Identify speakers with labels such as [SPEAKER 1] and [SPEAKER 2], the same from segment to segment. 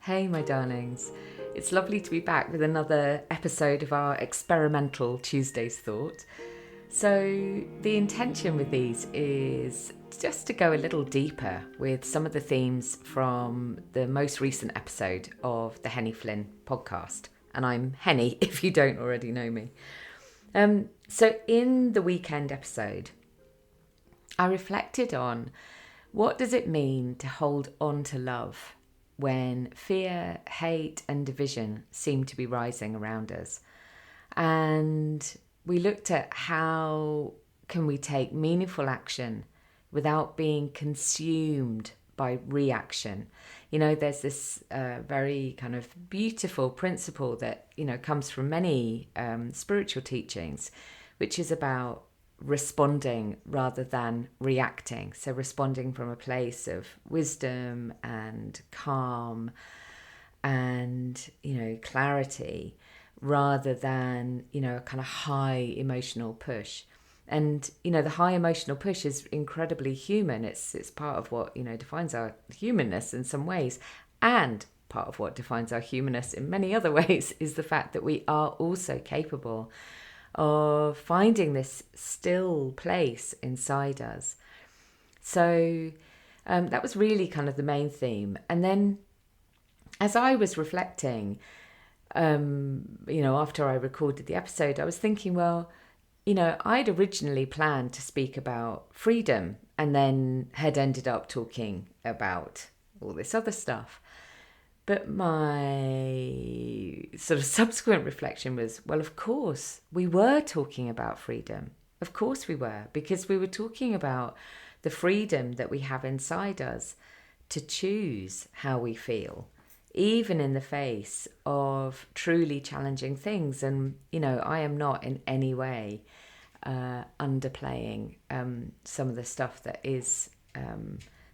[SPEAKER 1] Hey, my darlings. It's lovely to be back with another episode of our experimental Tuesday's Thought. So, the intention with these is just to go a little deeper with some of the themes from the most recent episode of the Henny podcast. And I'm Henny, if you don't already know me. So, in the weekend episode, I reflected on what does it mean to hold on to love when fear, hate and division seem to be rising around us. And we looked at how can we take meaningful action without being consumed by reaction. You know, there's this very kind of beautiful principle that, comes from many spiritual teachings, which is about responding rather than reacting. So responding from a place of wisdom and calm and, clarity rather than, a kind of high emotional push. And, the high emotional push is incredibly human. It's part of what, defines our humanness in some ways. And part of what defines our humanness in many other ways is the fact that we are also capable of finding this still place inside us. So that was really kind of the main theme. And then as I was reflecting, after I recorded the episode, I was thinking, well, I'd originally planned to speak about freedom and then had ended up talking about all this other stuff. But my sort of subsequent reflection was, well, of course, we were talking about freedom. Of course we were, because we were talking about the freedom that we have inside us to choose how we feel, even in the face of truly challenging things. And, I am not in any way underplaying some of the stuff that is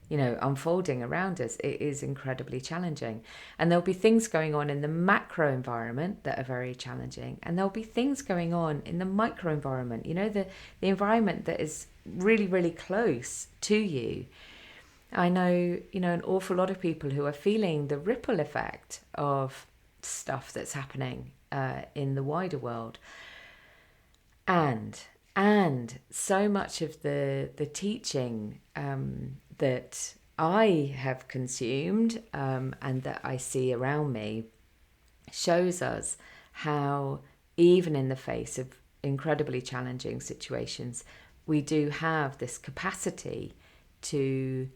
[SPEAKER 1] unfolding around us. It is incredibly challenging. And there'll be things going on in the macro environment that are very challenging. And there'll be things going on in the micro environment, the environment that is really, really close to you. I know, an awful lot of people who are feeling the ripple effect of stuff that's happening in the wider world. And so much of the teaching that I have consumed and that I see around me shows us how, even in the face of incredibly challenging situations, we do have this capacity to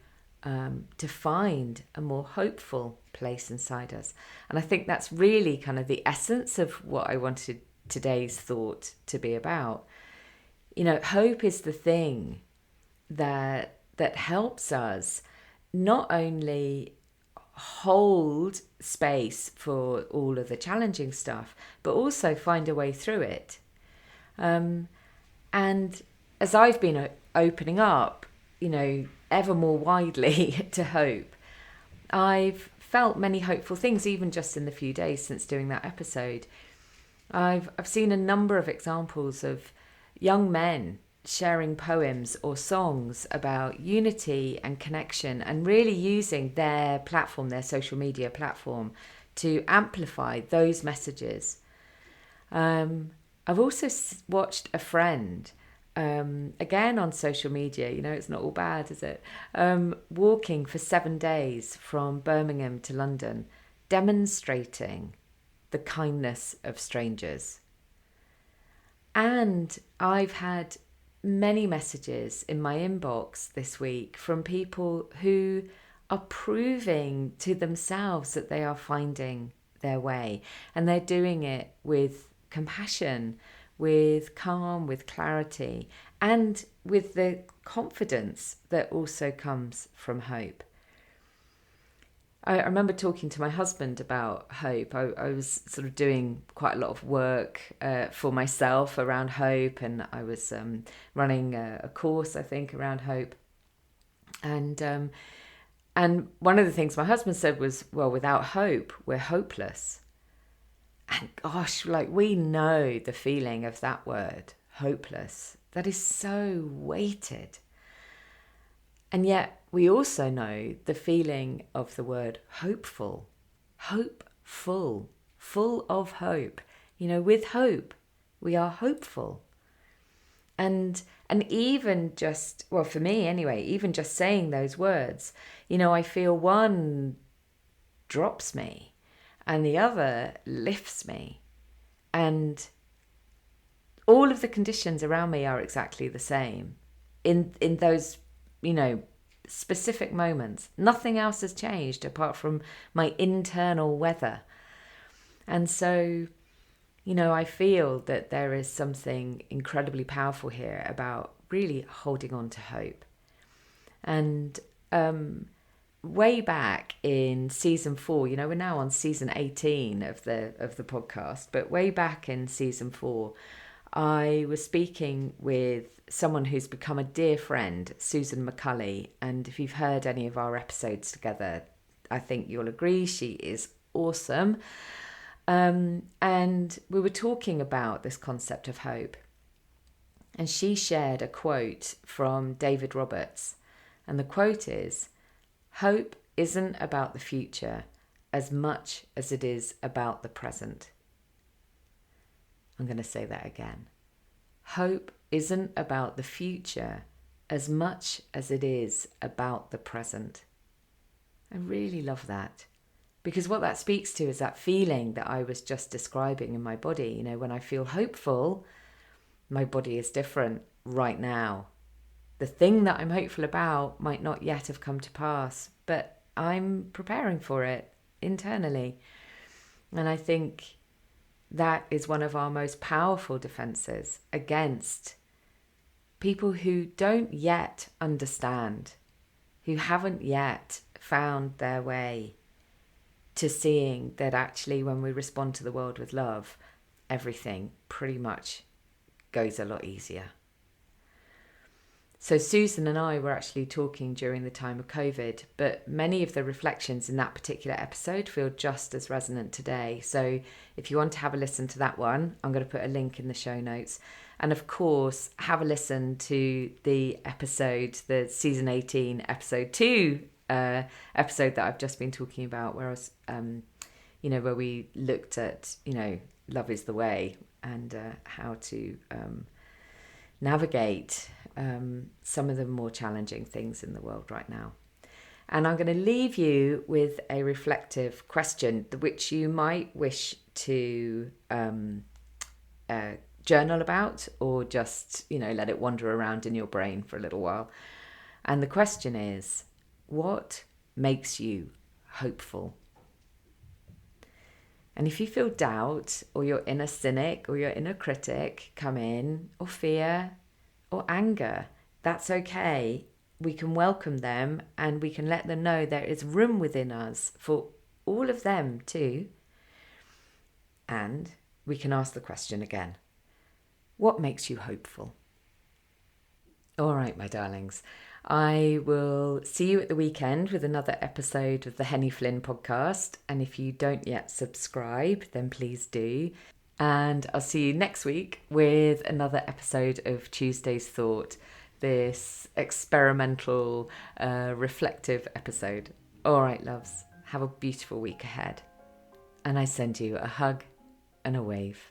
[SPEAKER 1] find a more hopeful place inside us. And I think that's really kind of the essence of what I wanted today's thought to be about. Hope is the thing that helps us not only hold space for all of the challenging stuff, but also find a way through it. And as I've been opening up, ever more widely to hope, I've felt many hopeful things, even just in the few days since doing that episode. I've seen a number of examples of young men sharing poems or songs about unity and connection, and really using their platform, their social media platform, to amplify those messages. I've also watched a friend, again on social media, it's not all bad, is it? Walking for 7 days from Birmingham to London, demonstrating the kindness of strangers. And I've had many messages in my inbox this week from people who are proving to themselves that they are finding their way, and they're doing it with compassion, with calm, with clarity, and with the confidence that also comes from hope. I remember talking to my husband about hope. I was sort of doing quite a lot of work for myself around hope, and I was running a course, I think, around hope. And one of the things my husband said was, well, without hope, we're hopeless. And gosh, we know the feeling of that word, hopeless. That is so weighted. And yet we also know the feeling of the word hopeful. hopeful, full of hope. With hope, we are hopeful. And even just, well, for me anyway, even just saying those words, I feel one drops me and the other lifts me. And all of the conditions around me are exactly the same in those, specific moments. Nothing else has changed apart from my internal weather. And so, I feel that there is something incredibly powerful here about really holding on to hope. And way back in season 4, we're now on season 18 of the podcast, but way back in season 4, I was speaking with someone who's become a dear friend, Susan McCulley. And if you've heard any of our episodes together, I think you'll agree she is awesome. And we were talking about this concept of hope. And she shared a quote from David Roberts. And the quote is, "Hope isn't about the future as much as it is about the present." I'm going to say that again. Hope isn't about the future as much as it is about the present. I really love that. Because what that speaks to is that feeling that I was just describing in my body. When I feel hopeful, my body is different right now. The thing that I'm hopeful about might not yet have come to pass, but I'm preparing for it internally. And I think that is one of our most powerful defenses against people who don't yet understand, who haven't yet found their way to seeing that actually when we respond to the world with love, everything pretty much goes a lot easier. So Susan and I were actually talking during the time of COVID, but many of the reflections in that particular episode feel just as resonant today. So if you want to have a listen to that one, I'm going to put a link in the show notes. And of course, have a listen to the episode, the season 18, episode 2 episode that I've just been talking about, where I was, where we looked at, love is the way, and how to navigate some of the more challenging things in the world right now. And I'm going to leave you with a reflective question, which you might wish to journal about, or just, let it wander around in your brain for a little while. And the question is, what makes you hopeful? And if you feel doubt, or your inner cynic or your inner critic come in, or fear or anger, that's okay. We can welcome them and we can let them know there is room within us for all of them too. And we can ask the question again, what makes you hopeful? All right, my darlings. I will see you at the weekend with another episode of the Henny Flynn podcast. And if you don't yet subscribe, then please do. And I'll see you next week with another episode of Tuesday's Thought, this experimental, reflective episode. All right, loves, have a beautiful week ahead. And I send you a hug and a wave.